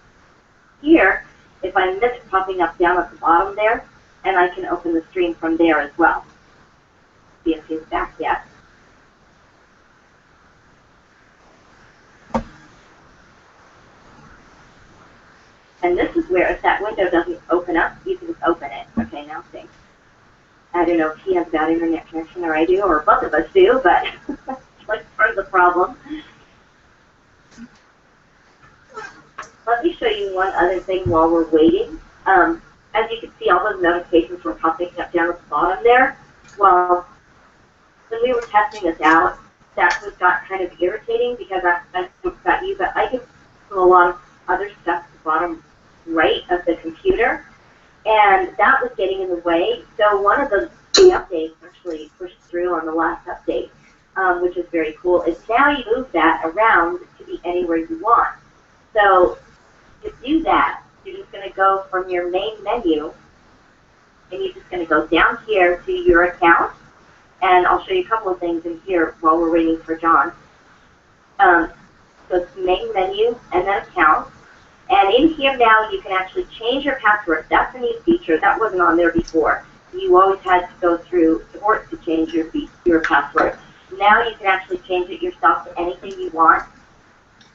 here if I miss it popping up down at the bottom there, and I can open the stream from there as well. See if he's back yet. And this is where, if that window doesn't open up, you can open it. Okay, now see. I don't know if he has bad internet connection or I do, or both of us do, but that's part of the problem. let me show you one other thing while we're waiting. As you can see, all those notifications were popping up down at the bottom there. Well, when we were testing this out, that got kind of irritating because I got you, but I can do a lot of other stuff at the bottom right of the computer, and that was getting in the way. So one of the updates actually pushed through on the last update, which is very cool, is now you move that around to be anywhere you want. So to do that, you're just going to go from your main menu, and you're just going to go down here to your account, and I'll show you a couple of things in here while we're waiting for John. So it's main menu and then account. And in here now you can actually change your password. That's a new feature. That wasn't on there before. You always had to go through support to change your password. Now you can actually change it yourself to anything you want.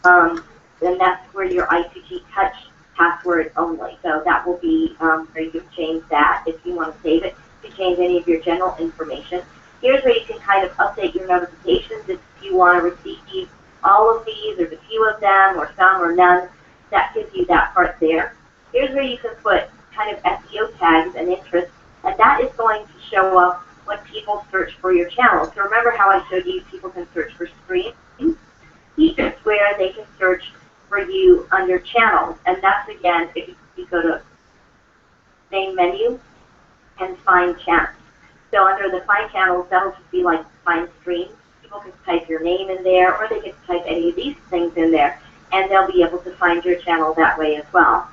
And that's where your I2g touch password only. So that will be where you can change that if you want to save it. You can change any of your general information. Here's where you can kind of update your notifications if you want to receive all of these, or a few of them, or some, or none. That gives you that part there. Here's where you can put kind of SEO tags and interests, and that is going to show up when people search for your channel. So remember how I showed you people can search for streams? Here's where they can search for you under channels, and that's again if you go to main menu and find channels. So under the find channels, that'll just be like find streams. People can type your name in there, or they can type any of these things in there, and they'll be able to find your channel that way as well.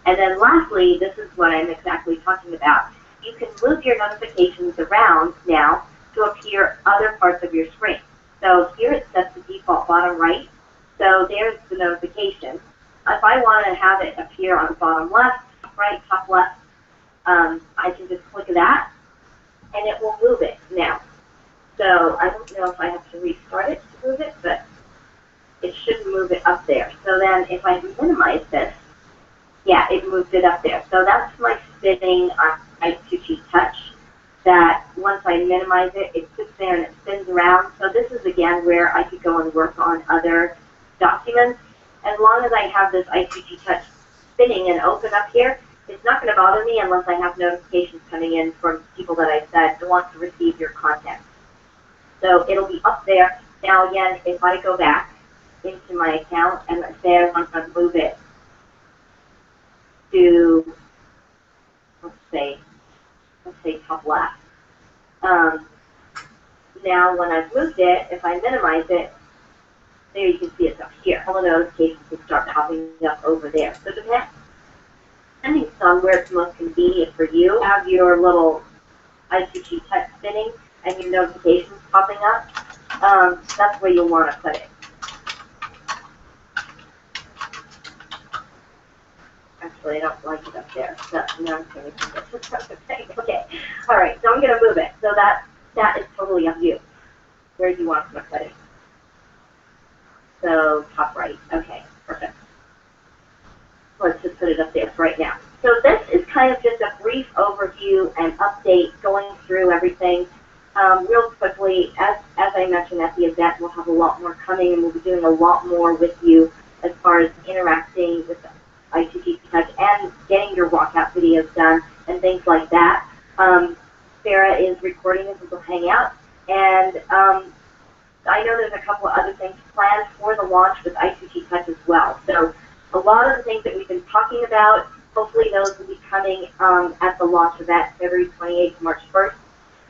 And then lastly, this is what I'm exactly talking about. You can move your notifications around now to appear other parts of your screen. So here it sets the default bottom right. So there's the notification. If I want to have it appear on the bottom left, right, top left, I can just click that, and it will move it now. So I don't know if I have to restart it to move it, but it should move it up there. So then if I minimize this, yeah, it moved it up there. So that's my spinning on I2g Touch, that once I minimize it, it sits there and it spins around. So this is again where I could go and work on other documents. As long as I have this I2g Touch spinning and open up here, it's not going to bother me unless I have notifications coming in from people that I said want to receive your content. So it'll be up there. Now again, if I go back into my account and let's say I want to move it to, let's say top left. Now when I've moved it, if I minimize it, there you can see it's up here. All the notifications will start popping up over there. So depending on where it's most convenient for you, have your little I2g Touch spinning and your notifications popping up, that's where you'll want to put it. Actually, I don't like it up there. So now I'm going to put it. Okay. All right. So I'm going to move it. So that is totally up to you. Where do you want to put it? So top right. Okay. Perfect. Let's just put it up there for right now. So this is kind of just a brief overview and update going through everything. Real quickly, as I mentioned at the event, we'll have a lot more coming, and we'll be doing a lot more with you as far as interacting with I2g Touch and getting your walkout videos done and things like that. Sarah is recording this little hangout, and I know there's a couple of other things planned for the launch with I2g Touch as well. So a lot of the things that we've been talking about, hopefully those will be coming at the launch event, February 28th, March 1st.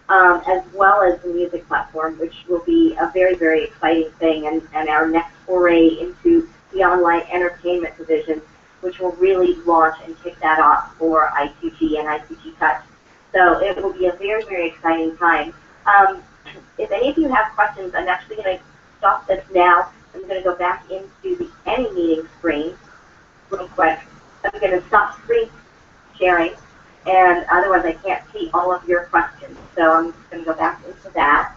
As well as the music platform, which will be a very, very exciting thing, and our next foray into the online entertainment division, which will really launch and kick that off for I2g and I2g Touch. So it will be a very, very exciting time. If any of you have questions, I'm actually going to stop this now. I'm going to go back into the Any Meeting screen real quick. I'm going to stop screen sharing, and otherwise I can't see all of your questions. So I'm just going to go back into that.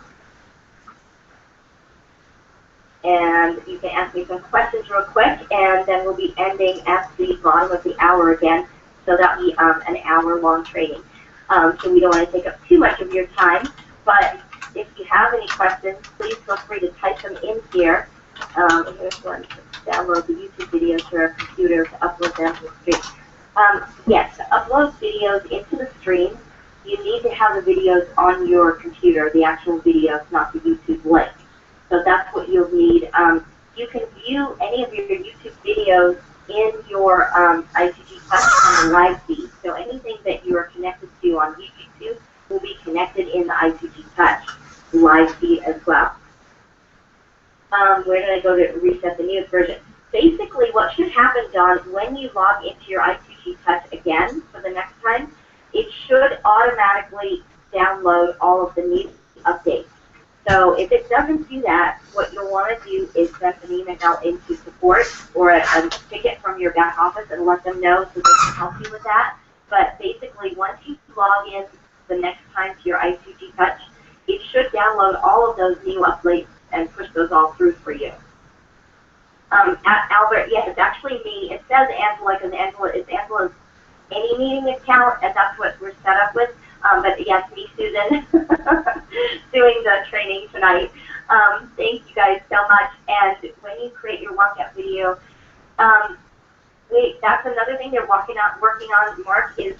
And you can ask me some questions real quick, and then we'll be ending at the bottom of the hour again. So that'll be an hour-long training. So we don't want to take up too much of your time. But if you have any questions, please feel free to type them in here. Here's one to download the YouTube videos to our computer to upload them to the stream. Yes, to upload videos into the stream, you need to have the videos on your computer, the actual videos, not the YouTube link. So that's what you'll need. You can view any of your YouTube videos in your I2g Touch on the live feed. So anything that you are connected to on YouTube will be connected in the I2g Touch live feed as well. Where did I go to reset the newest version? Basically, what should happen, Don, when you log into your I2g Touch again for the next time, it should automatically download all of the new updates. So if it doesn't do that, what you'll want to do is send an email into support or a ticket from your back office and let them know so they can help you with that. But basically, once you log in the next time to your I2g Touch, it should download all of those new updates and push those all through for you. Albert, yes, it's actually me. It says Angela because Angela is Angela's any meeting account, and that's what we're set up with. But yes, me, Susan, doing the training tonight. Thank you guys so much. And when you create your walkout video, that's another thing they're working on, Mark, is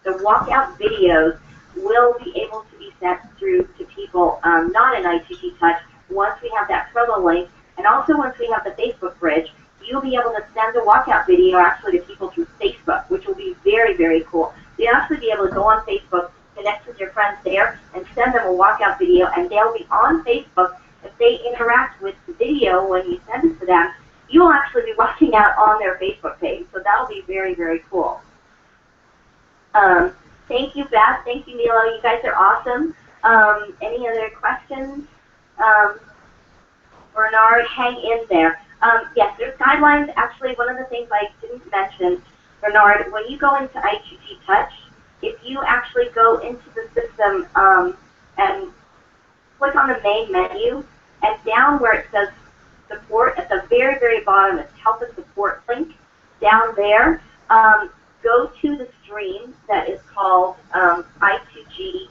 the walkout videos will be able to be sent through to people not in I2g Touch once we have that promo link, and also once we have the Facebook bridge, you'll be able to send a walkout video actually to people through Facebook, which will be very, very cool. So you'll actually be able to go on Facebook, connect with your friends there, and send them a walkout video, and they'll be on Facebook. If they interact with the video when you send it to them, you'll actually be walking out on their Facebook page. So that'll be very, very cool. Thank you, Beth. Thank you, Milo. You guys are awesome. Any other questions? Bernard, hang in there. Yes, there's guidelines. Actually, one of the things I didn't mention, Bernard, when you go into I2g Touch, if you actually go into the system and click on the main menu, and down where it says support, at the very, very bottom, it's help and support link. Down there, go to the stream that is called I2g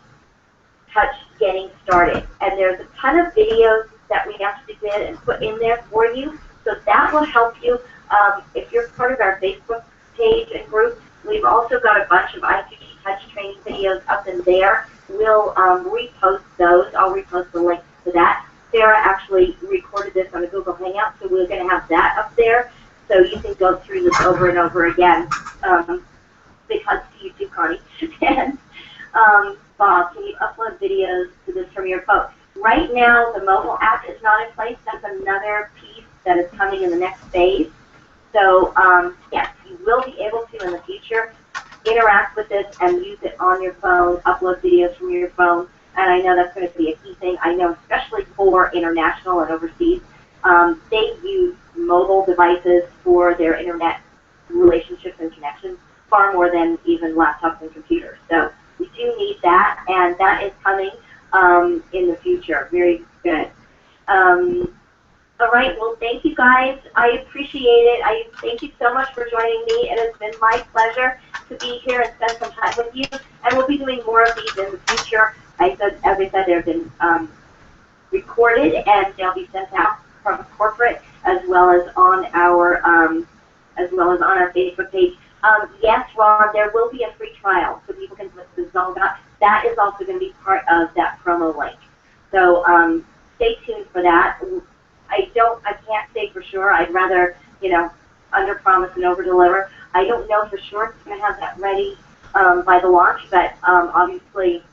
Touch Getting Started. And there's a ton of videos that we actually did and put in there for you. So that will help you if you're part of our Facebook page and group. We've also got a bunch of I2g Touch training videos up in there. We'll repost those. I'll repost the link to that. Sarah actually recorded this on a Google Hangout, so we're going to have that up there. So you can go through this over and over again. Because to you too, Connie. And Bob, can you upload videos to this from your phone? Right now, the mobile app is not in place. That's another piece that is coming in the next phase. So, yes, you will be able to, in the future, interact with this and use it on your phone, upload videos from your phone. And I know that's going to be a key thing. I know especially for international and overseas, they use mobile devices for their internet relationships and connections far more than even laptops and computers. So we do need that, and that is coming in the future. Very good. All right, well, thank you guys. I appreciate it. I thank you so much for joining me. It has been my pleasure to be here and spend some time with you. And we'll be doing more of these in the future. As I said, they've been recorded and they'll be sent out from corporate as well as on our Facebook page. Yes, Ron, there will be a free trial so people can put the zone out. That is also going to be part of that promo link. So stay tuned for that. I can't say for sure. I'd rather, under promise and over deliver. I don't know for sure if it's going to have that ready by the launch, but obviously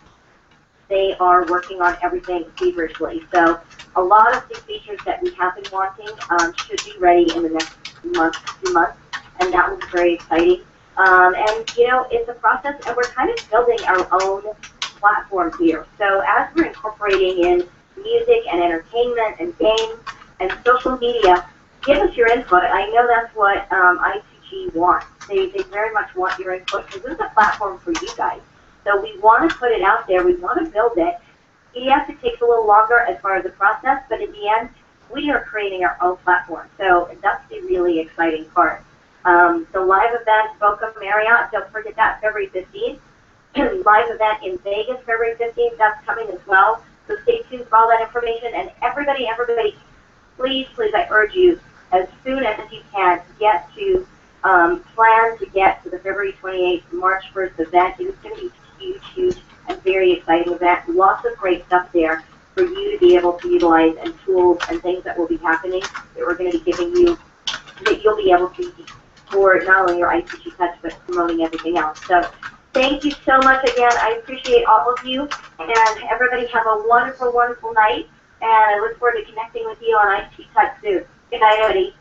they are working on everything feverishly. So a lot of the features that we have been wanting should be ready in the next month, 2 months, and that will be very exciting. And it's a process, and we're kind of building our own platform here. So as we're incorporating in music and entertainment and games and social media, give us your input. I know that's what I2g wants. They very much want your input because this is a platform for you guys. So we want to put it out there. We want to build it. Yes, it takes a little longer as far as the process, but in the end, we are creating our own platform. So that's the really exciting part. The live event, Boca Marriott, don't forget that, February 15th. Live event in Vegas, February 15th, that's coming as well. So stay tuned for all that information. And everybody, please, I urge you, as soon as you can, get to plan to get to the February 28th, March 1st event. It is going to be huge, huge, and very exciting event. Lots of great stuff there for you to be able to utilize, and tools and things that will be happening that we're going to be giving you, that you'll be able to use for not only your I2g Touch, but promoting everything else. So thank you so much again. I appreciate all of you, and everybody have a wonderful, wonderful night, and I look forward to connecting with you on I2g Touch soon. Good night, everybody.